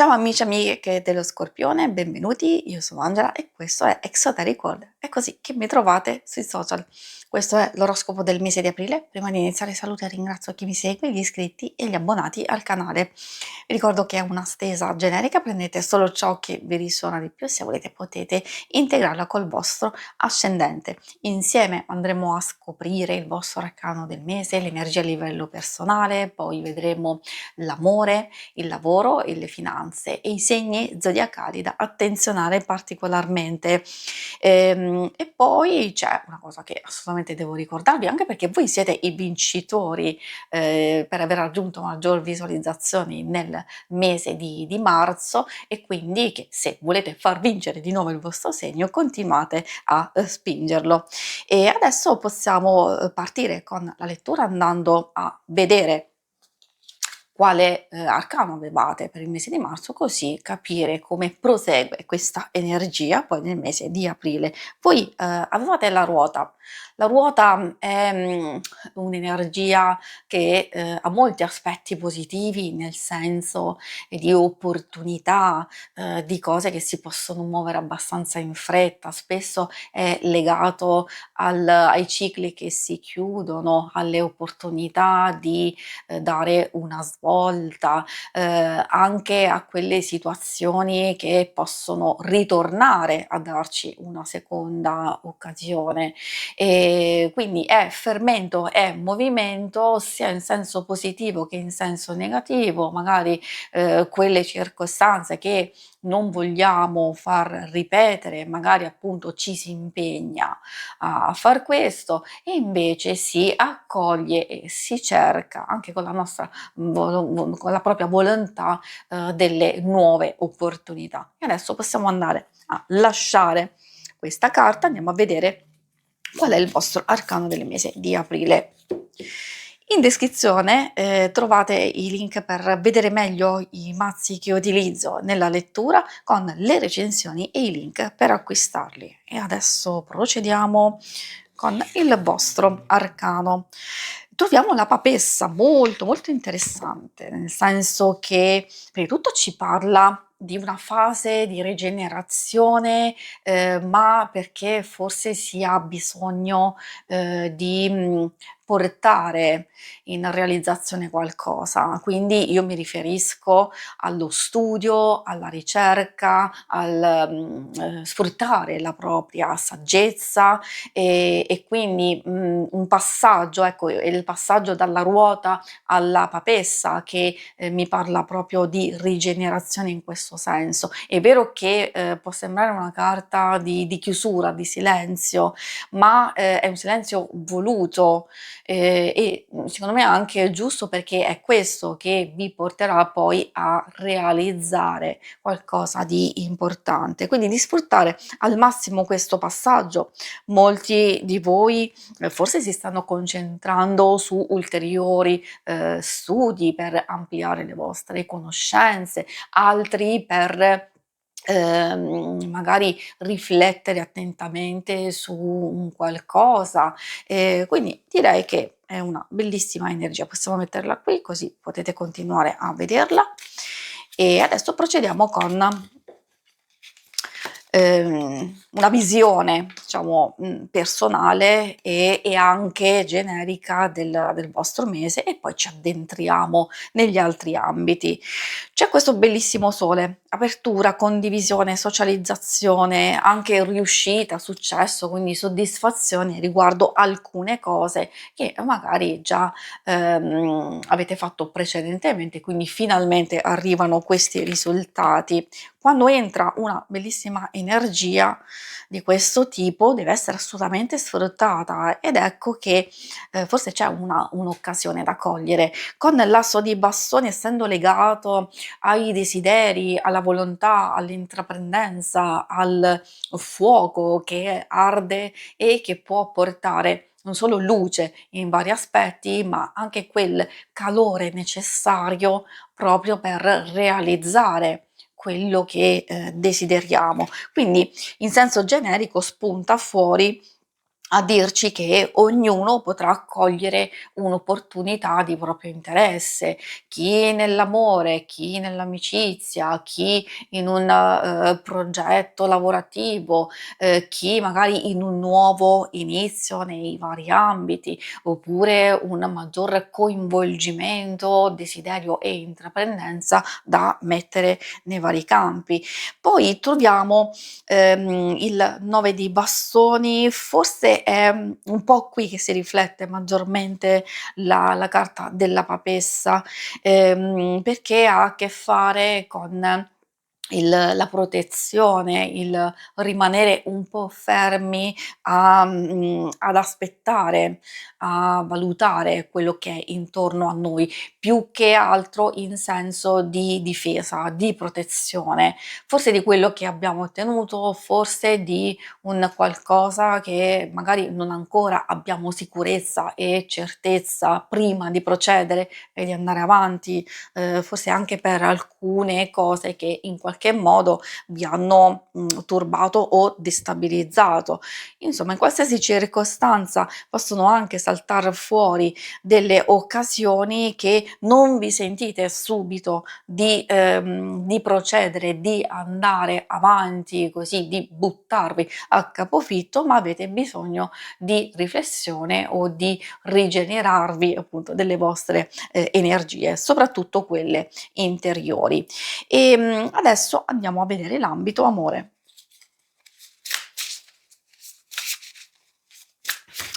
Ciao amici e amiche dello Scorpione, benvenuti, io sono Angela e questo è Exoteric World. È così che mi trovate sui social. Questo è l'oroscopo del mese di aprile. Prima di iniziare saluto e ringrazio chi mi segue, gli iscritti e gli abbonati al canale. Vi ricordo che è una stesa generica, prendete solo ciò che vi risuona di più, se volete potete integrarla col vostro ascendente. Insieme andremo a scoprire il vostro arcano del mese, l'energia a livello personale, poi vedremo l'amore, il lavoro e le finanze e i segni zodiacali da attenzionare particolarmente. E poi c'è una cosa che assolutamente devo ricordarvi, anche perché voi siete i vincitori per aver raggiunto maggior visualizzazioni nel mese di marzo, e quindi che se volete far vincere di nuovo il vostro segno continuate a spingerlo. E adesso possiamo partire con la lettura andando a vedere quale arcano avevate per il mese di marzo, così capire come prosegue questa energia poi nel mese di aprile. Voi avevate la ruota. La ruota è un'energia che ha molti aspetti positivi, nel senso di opportunità, di cose che si possono muovere abbastanza in fretta. Spesso è legato ai cicli che si chiudono, alle opportunità di dare una svolta, anche a quelle situazioni che possono ritornare a darci una seconda occasione. Quindi è fermento, è movimento sia in senso positivo che in senso negativo, magari quelle circostanze che non vogliamo far ripetere, magari appunto ci si impegna a far questo, e invece si accoglie e si cerca anche con la nostra con la propria volontà delle nuove opportunità. E adesso possiamo andare a lasciare questa carta, andiamo a vedere qual è il vostro arcano del mese di aprile. In descrizione trovate i link per vedere meglio i mazzi che utilizzo nella lettura, con le recensioni e i link per acquistarli. E adesso procediamo con il vostro arcano. Troviamo la papessa, molto molto interessante, nel senso che prima di tutto ci parla di una fase di rigenerazione, ma perché forse si ha bisogno di portare in realizzazione qualcosa. Quindi io mi riferisco allo studio, alla ricerca, al sfruttare la propria saggezza, e quindi un passaggio, ecco, il passaggio dalla ruota alla papessa che mi parla proprio di rigenerazione in questo senso. È vero che può sembrare una carta di chiusura, di silenzio, ma è un silenzio voluto, e secondo me anche giusto, perché è questo che vi porterà poi a realizzare qualcosa di importante. Quindi di sfruttare al massimo questo passaggio. Molti di voi forse si stanno concentrando su ulteriori studi per ampliare le vostre conoscenze, altri per magari riflettere attentamente su un qualcosa. Quindi direi che è una bellissima energia. Possiamo metterla qui così potete continuare a vederla. E adesso procediamo con una visione, diciamo, personale e anche generica del vostro mese, e poi ci addentriamo negli altri ambiti. C'è questo bellissimo sole, apertura, condivisione, socializzazione, anche riuscita, successo, quindi soddisfazione riguardo alcune cose che magari già avete fatto precedentemente, quindi finalmente arrivano questi risultati. Quando entra una bellissima energia di questo tipo deve essere assolutamente sfruttata, ed ecco che forse c'è un'occasione da cogliere. Con l'asso di bastoni, essendo legato ai desideri, alla volontà, all'intraprendenza, al fuoco che arde e che può portare non solo luce in vari aspetti, ma anche quel calore necessario proprio per realizzare quello che desideriamo. Quindi in senso generico spunta fuori a dirci che ognuno potrà cogliere un'opportunità di proprio interesse, chi nell'amore, chi nell'amicizia, chi in un progetto lavorativo, chi magari in un nuovo inizio nei vari ambiti, oppure un maggior coinvolgimento, desiderio e intraprendenza da mettere nei vari campi. Poi troviamo il 9 di bastoni, forse è un po' qui che si riflette maggiormente la carta della papessa, perché ha a che fare con la protezione, il rimanere un po' fermi ad aspettare, a valutare quello che è intorno a noi, più che altro in senso di difesa, di protezione, forse di quello che abbiamo ottenuto, forse di un qualcosa che magari non ancora abbiamo sicurezza e certezza prima di procedere e di andare avanti, forse anche per alcune cose che in qualche modo vi hanno, turbato o destabilizzato. Insomma, in qualsiasi circostanza possono anche saltar fuori delle occasioni che non vi sentite subito di procedere, di andare avanti così, di buttarvi a capofitto, ma avete bisogno di riflessione o di rigenerarvi appunto delle vostre energie, soprattutto quelle interiori. Adesso andiamo a vedere l'ambito amore.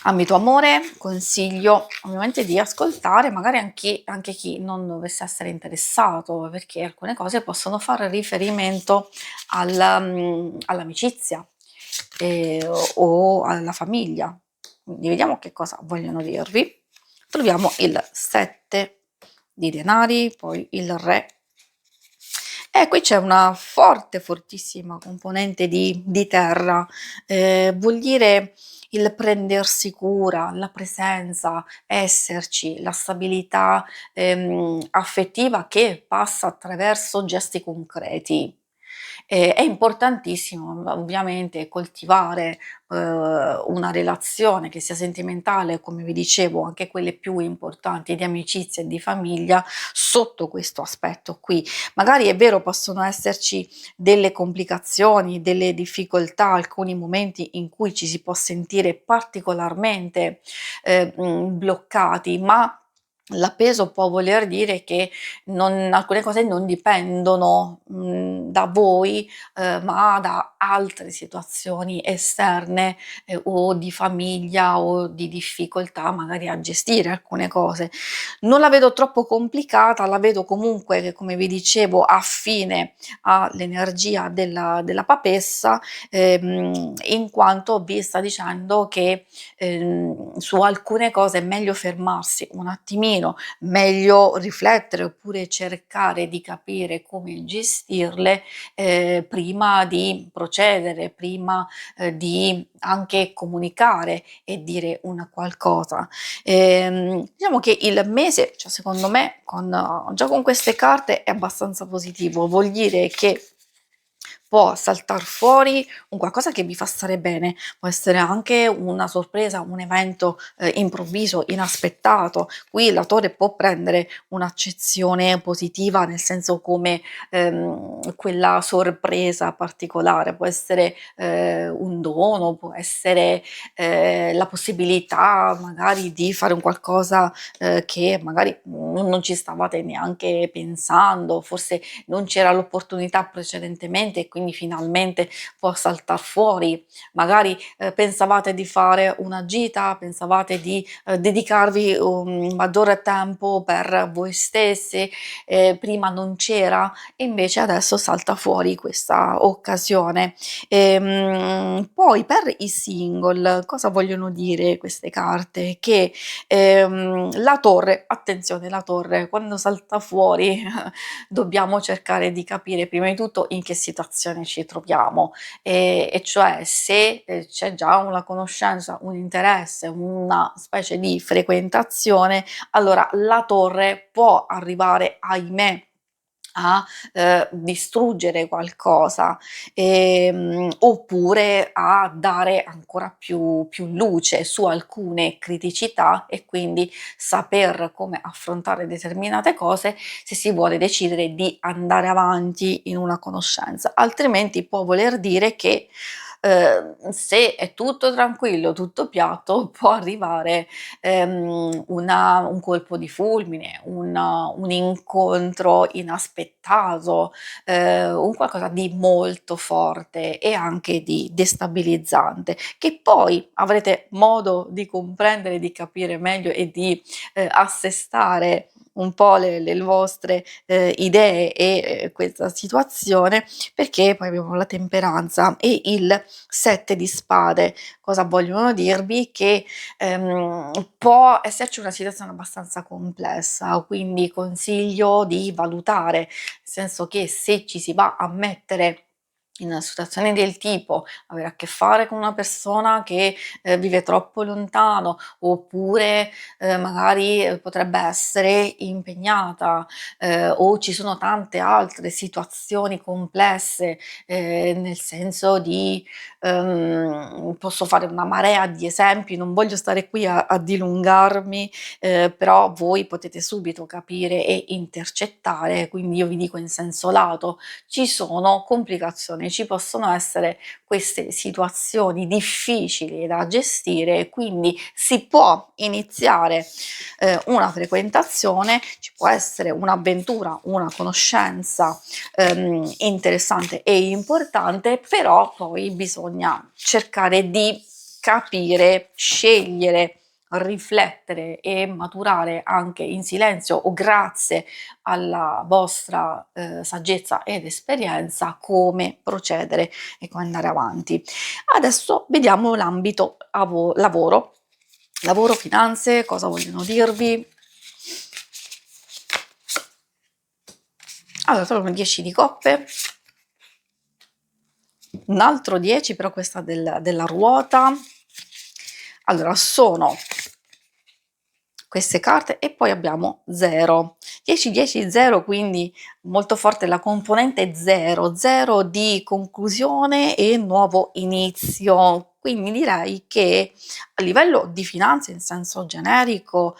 Ambito amore, consiglio ovviamente di ascoltare magari anche chi non dovesse essere interessato, perché alcune cose possono fare riferimento all'amicizia, o alla famiglia. Quindi vediamo che cosa vogliono dirvi. Troviamo il 7 di denari, poi il re. E qui c'è una forte, fortissima componente di terra, vuol dire il prendersi cura, la presenza, esserci, la stabilità, affettiva che passa attraverso gesti concreti. È importantissimo ovviamente coltivare, una relazione che sia sentimentale, come vi dicevo, anche quelle più importanti di amicizia e di famiglia, sotto questo aspetto qui. Magari è vero, possono esserci delle complicazioni, delle difficoltà, alcuni momenti in cui ci si può sentire particolarmente, bloccati, ma l'appeso può voler dire che alcune cose non dipendono, da voi, ma da altre situazioni esterne, o di famiglia o di difficoltà magari a gestire alcune cose. Non la vedo troppo complicata, la vedo comunque che, come vi dicevo, affine all'energia della papessa, in quanto vi sta dicendo che, su alcune cose è meglio fermarsi un attimino, meglio riflettere oppure cercare di capire come gestirle, prima di procedere, prima, di anche comunicare e dire una qualcosa. Diciamo che il mese, cioè secondo me già con queste carte è abbastanza positivo, vuol dire che può saltar fuori un qualcosa che vi fa stare bene, può essere anche una sorpresa, un evento, improvviso, inaspettato. Qui la Torre può prendere un'accezione positiva, nel senso come, quella sorpresa particolare, può essere, un dono, può essere, la possibilità magari di fare un qualcosa, che magari non ci stavate neanche pensando, forse non c'era l'opportunità precedentemente e quindi finalmente può saltar fuori. Magari, pensavate di fare una gita, pensavate di, dedicarvi un maggiore tempo per voi stessi, prima non c'era e invece adesso salta fuori questa occasione. Poi per i single cosa vogliono dire queste carte? Che, la torre, attenzione, la torre quando salta fuori dobbiamo cercare di capire prima di tutto in che situazione ci troviamo, e cioè se, c'è già una conoscenza, un interesse, una specie di frequentazione, allora la torre può arrivare, ahimè, a, distruggere qualcosa, oppure a dare ancora più luce su alcune criticità e quindi saper come affrontare determinate cose se si vuole decidere di andare avanti in una conoscenza. Altrimenti può voler dire che, se è tutto tranquillo, tutto piatto, può arrivare un colpo di fulmine, un incontro inaspettato, un qualcosa di molto forte e anche di destabilizzante, che poi avrete modo di comprendere, di capire meglio e di, assestare un po' le vostre, idee e, questa situazione, perché poi abbiamo la temperanza e il 7 di spade. Cosa vogliono dirvi? Che può esserci una situazione abbastanza complessa, quindi consiglio di valutare, nel senso che se ci si va a mettere in una situazione del tipo avere a che fare con una persona che, vive troppo lontano, oppure, magari, potrebbe essere impegnata, o ci sono tante altre situazioni complesse, nel senso di posso fare una marea di esempi, non voglio stare qui a dilungarmi, però voi potete subito capire e intercettare, quindi io vi dico in senso lato, ci sono complicazioni, ci possono essere queste situazioni difficili da gestire, quindi si può iniziare, una frequentazione, ci può essere un'avventura, una conoscenza interessante e importante, però poi bisogna cercare di capire, scegliere, riflettere e maturare anche in silenzio o grazie alla vostra saggezza ed esperienza come procedere e come andare avanti. Adesso vediamo l'ambito lavoro. Lavoro, finanze, cosa vogliono dirvi? Allora, trovo un 10 di coppe, un altro 10, però questa della ruota. Allora, sono queste carte e poi abbiamo 0. 10, 10, 0, quindi molto forte la componente 0, 0 di conclusione e nuovo inizio. Quindi direi che a livello di finanze in senso generico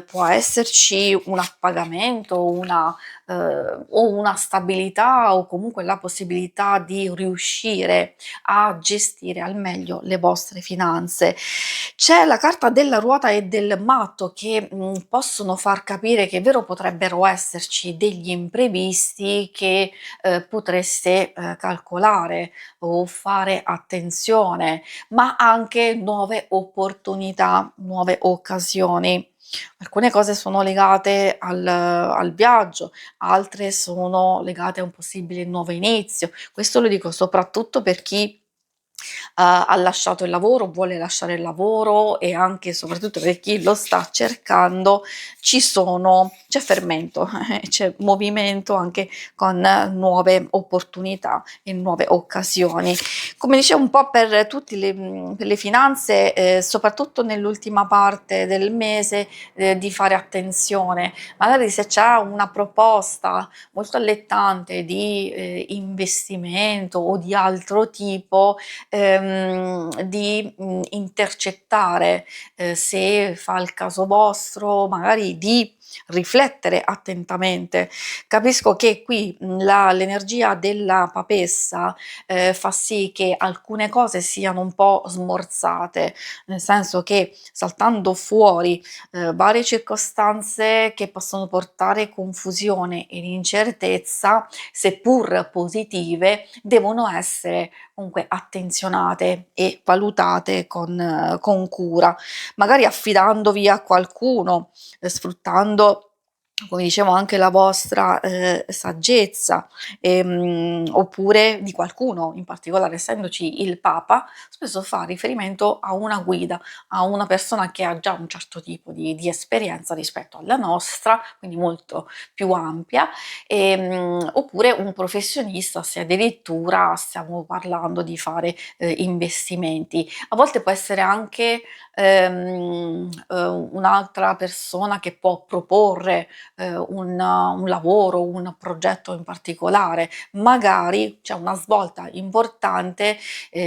può esserci un appagamento, o una stabilità o comunque la possibilità di riuscire a gestire al meglio le vostre finanze. C'è la carta della ruota e del matto che, possono far capire che è vero potrebbero esserci degli imprevisti che, potreste, calcolare o fare attenzione, ma anche nuove opportunità, nuove occasioni. Alcune cose sono legate al viaggio, altre sono legate a un possibile nuovo inizio. Questo lo dico soprattutto per chi ha lasciato il lavoro, vuole lasciare il lavoro e anche e soprattutto per chi lo sta cercando, c'è fermento, c'è movimento anche con nuove opportunità e nuove occasioni. Come dicevo un po' per tutti per le finanze, soprattutto nell'ultima parte del mese, di fare attenzione. Magari se c'è una proposta molto allettante di, investimento o di altro tipo, di, intercettare, se fa il caso vostro, magari di riflettere attentamente. Capisco che qui, l'energia della papessa, fa sì che alcune cose siano un po' smorzate, nel senso che saltando fuori, varie circostanze che possono portare confusione ed incertezza, seppur positive, devono essere comunque attenzionate e valutate con cura, magari affidandovi a qualcuno, sfruttando, come dicevo, anche la vostra, saggezza, oppure di qualcuno in particolare, essendoci il Papa, spesso fa riferimento a una guida, a una persona che ha già un certo tipo di esperienza rispetto alla nostra, quindi molto più ampia, oppure un professionista se addirittura stiamo parlando di fare, investimenti. A volte può essere anche, un'altra persona che può proporre, un lavoro, un progetto in particolare. Magari c'è una svolta importante,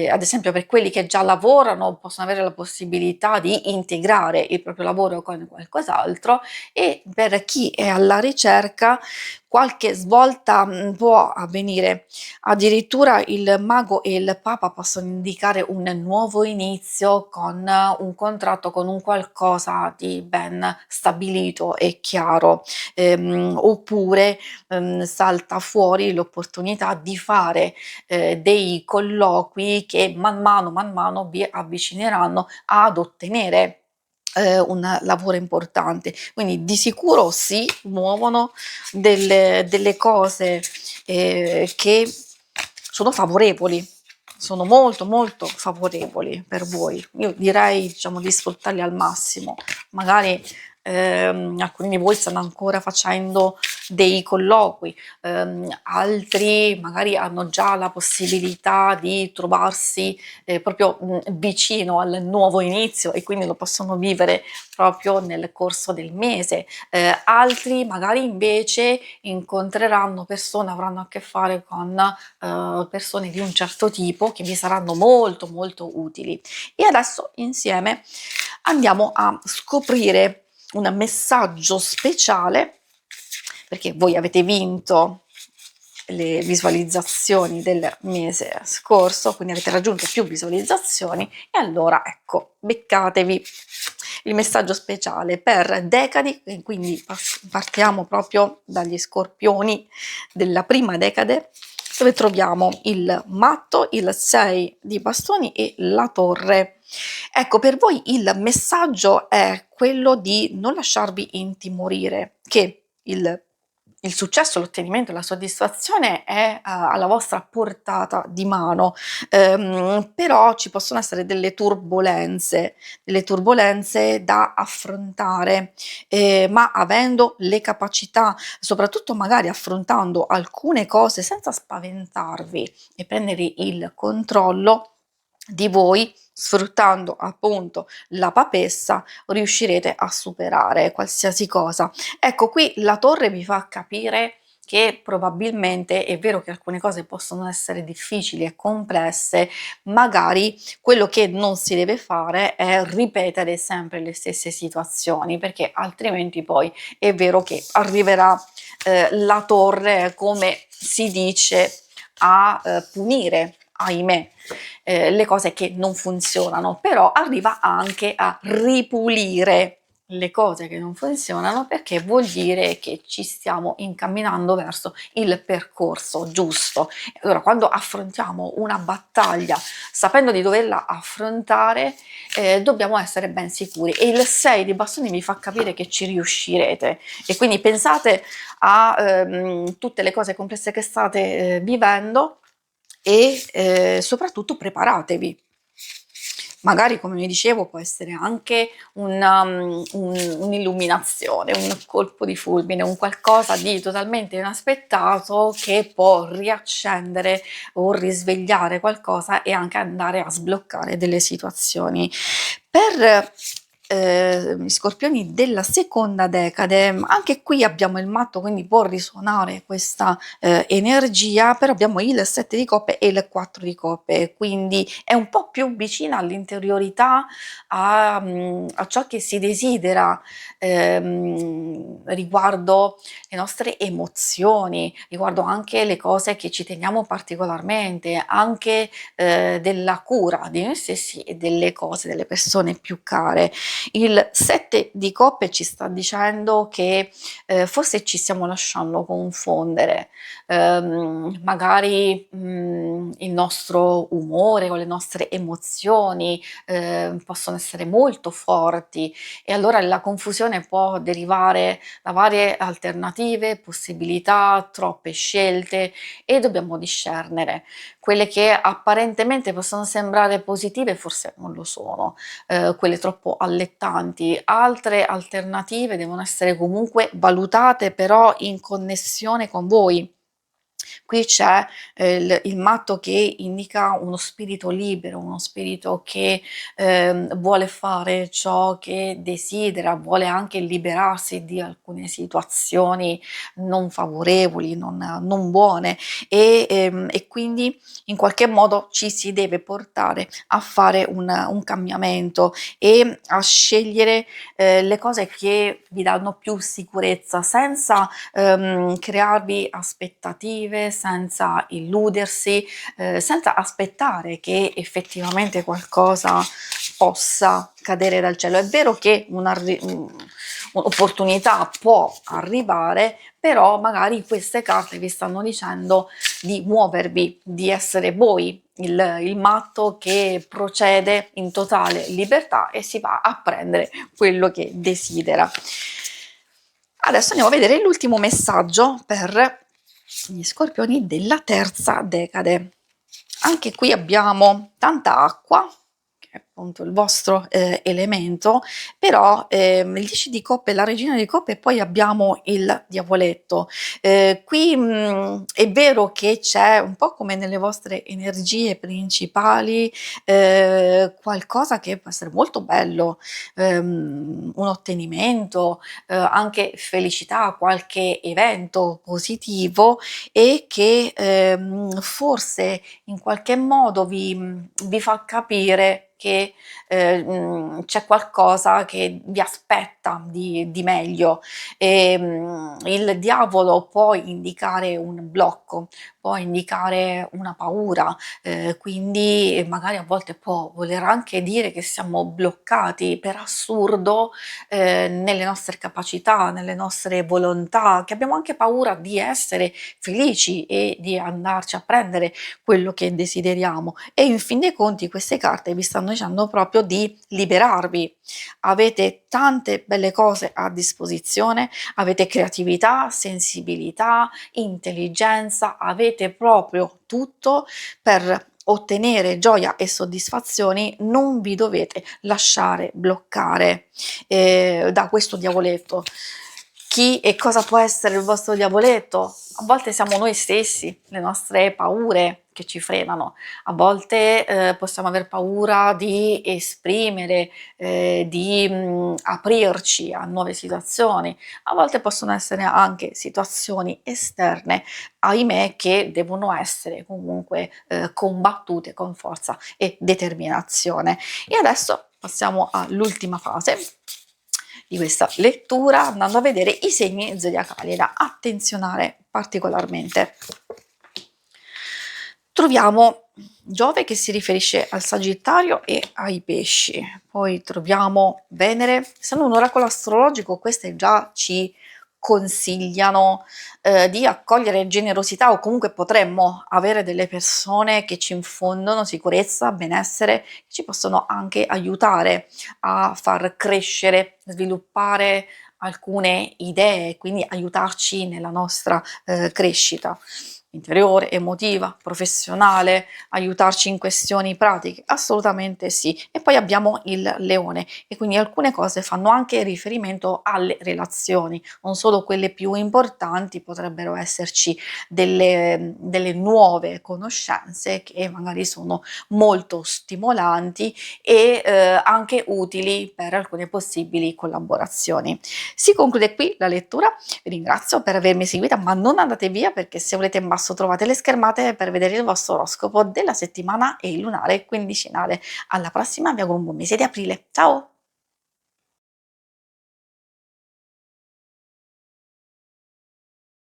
ad esempio per quelli che già lavorano possono avere la possibilità di integrare il proprio lavoro con qualcos'altro, e per chi è alla ricerca qualche svolta, può avvenire. Addirittura il mago e il papa possono indicare un nuovo inizio con un contratto, con un qualcosa di ben stabilito e chiaro. Oppure, salta fuori l'opportunità di fare, dei colloqui che man mano vi avvicineranno ad ottenere, un lavoro importante. Quindi di sicuro si muovono delle cose, che sono favorevoli, sono molto, molto favorevoli per voi. Io direi, diciamo, di sfruttarli al massimo. Magari, alcuni di voi stanno ancora facendo dei colloqui, altri magari hanno già la possibilità di trovarsi, proprio, vicino al nuovo inizio e quindi lo possono vivere proprio nel corso del mese. Altri magari invece incontreranno persone, avranno a che fare con, persone di un certo tipo che vi saranno molto, molto utili. E adesso insieme andiamo a scoprire un messaggio speciale, perché voi avete vinto le visualizzazioni del mese scorso, quindi avete raggiunto più visualizzazioni, e allora ecco, beccatevi il messaggio speciale per Decadi, e quindi partiamo proprio dagli Scorpioni della prima decade, dove troviamo il matto, il 6 di bastoni e la torre. Ecco, per voi il messaggio è quello di non lasciarvi intimorire, che il successo, l'ottenimento, la soddisfazione è alla vostra portata di mano, però ci possono essere delle turbolenze da affrontare, ma avendo le capacità, soprattutto magari affrontando alcune cose senza spaventarvi e prendere il controllo di voi, sfruttando appunto la papessa, riuscirete a superare qualsiasi cosa. Ecco, qui la torre vi fa capire che probabilmente è vero che alcune cose possono essere difficili e complesse, magari quello che non si deve fare è ripetere sempre le stesse situazioni, perché altrimenti poi è vero che arriverà, la torre, come si dice, a punire, ahimè, le cose che non funzionano, però arriva anche a ripulire le cose che non funzionano, perché vuol dire che ci stiamo incamminando verso il percorso giusto. Allora, quando affrontiamo una battaglia sapendo di doverla affrontare, dobbiamo essere ben sicuri, e il 6 di bastoni vi fa capire che ci riuscirete, e quindi pensate a tutte le cose complesse che state vivendo, e soprattutto preparatevi. Magari, come vi dicevo, può essere anche un'illuminazione, un colpo di fulmine, un qualcosa di totalmente inaspettato che può riaccendere o risvegliare qualcosa e anche andare a sbloccare delle situazioni. Per gli Scorpioni della seconda decade, anche qui abbiamo il matto, quindi può risuonare questa energia, però abbiamo il 7 di coppe e il 4 di coppe, quindi è un po' più vicina all'interiorità, a ciò che si desidera, riguardo le nostre emozioni, riguardo anche le cose che ci teniamo particolarmente, anche della cura di noi stessi e delle cose, delle persone più care. Il 7 di coppe ci sta dicendo che forse ci stiamo lasciando confondere, magari il nostro umore o le nostre emozioni possono essere molto forti, e allora la confusione può derivare da varie alternative, possibilità, troppe scelte, e dobbiamo discernere. Quelle che apparentemente possono sembrare positive forse non lo sono, quelle troppo allettanti. Altre alternative devono essere comunque valutate, però in connessione con voi. Qui c'è il matto che indica uno spirito libero, uno spirito che vuole fare ciò che desidera, vuole anche liberarsi di alcune situazioni non favorevoli, non buone e quindi in qualche modo ci si deve portare a fare un cambiamento e a scegliere le cose che vi danno più sicurezza senza crearvi aspettative, senza illudersi, senza aspettare che effettivamente qualcosa possa cadere dal cielo. È vero che un'opportunità può arrivare, però magari queste carte vi stanno dicendo di muovervi, di essere voi il matto che procede in totale libertà e si va a prendere quello che desidera. Adesso andiamo a vedere l'ultimo messaggio per gli scorpioni della terza decade. Anche qui abbiamo tanta acqua, che è appunto il vostro elemento, però il 10 di coppe, la regina di coppe e poi abbiamo il diavoletto. Qui è vero che c'è un po' come nelle vostre energie principali qualcosa che può essere molto bello, un ottenimento, anche felicità, qualche evento positivo e che forse in qualche modo vi fa capire che c'è qualcosa che vi aspetta di meglio. Il diavolo può indicare un blocco, può indicare una paura, quindi magari a volte può voler anche dire che siamo bloccati per assurdo nelle nostre capacità, nelle nostre volontà, che abbiamo anche paura di essere felici e di andarci a prendere quello che desideriamo. E in fin dei conti queste carte vi stanno dicendo proprio di liberarvi. Avete tante belle cose a disposizione, avete creatività, sensibilità, intelligenza, avete proprio tutto per ottenere gioia e soddisfazioni, non vi dovete lasciare bloccare da questo diavoletto. Chi e cosa può essere il vostro diavoletto? A volte siamo noi stessi, le nostre paure che ci frenano, a volte possiamo aver paura di esprimere, di aprirci a nuove situazioni, a volte possono essere anche situazioni esterne, ahimè, che devono essere comunque combattute con forza e determinazione. E adesso passiamo all'ultima fase di questa lettura andando a vedere i segni zodiacali da attenzionare particolarmente. Troviamo Giove che si riferisce al Sagittario e ai Pesci, poi troviamo Venere. Essendo un oracolo astrologico, queste già ci consigliano di accogliere generosità o comunque potremmo avere delle persone che ci infondono sicurezza, benessere, che ci possono anche aiutare a far crescere, sviluppare alcune idee, quindi aiutarci nella nostra crescita interiore, emotiva, professionale, aiutarci in questioni pratiche? Assolutamente sì. E poi abbiamo il leone e quindi alcune cose fanno anche riferimento alle relazioni, non solo quelle più importanti, potrebbero esserci delle nuove conoscenze che magari sono molto stimolanti e anche utili per alcune possibili collaborazioni. Si conclude qui la lettura, vi ringrazio per avermi seguita, ma non andate via perché se volete in basso trovate le schermate per vedere il vostro oroscopo della settimana e il lunare quindicinale. Alla prossima, vi auguro un buon mese di aprile. Ciao!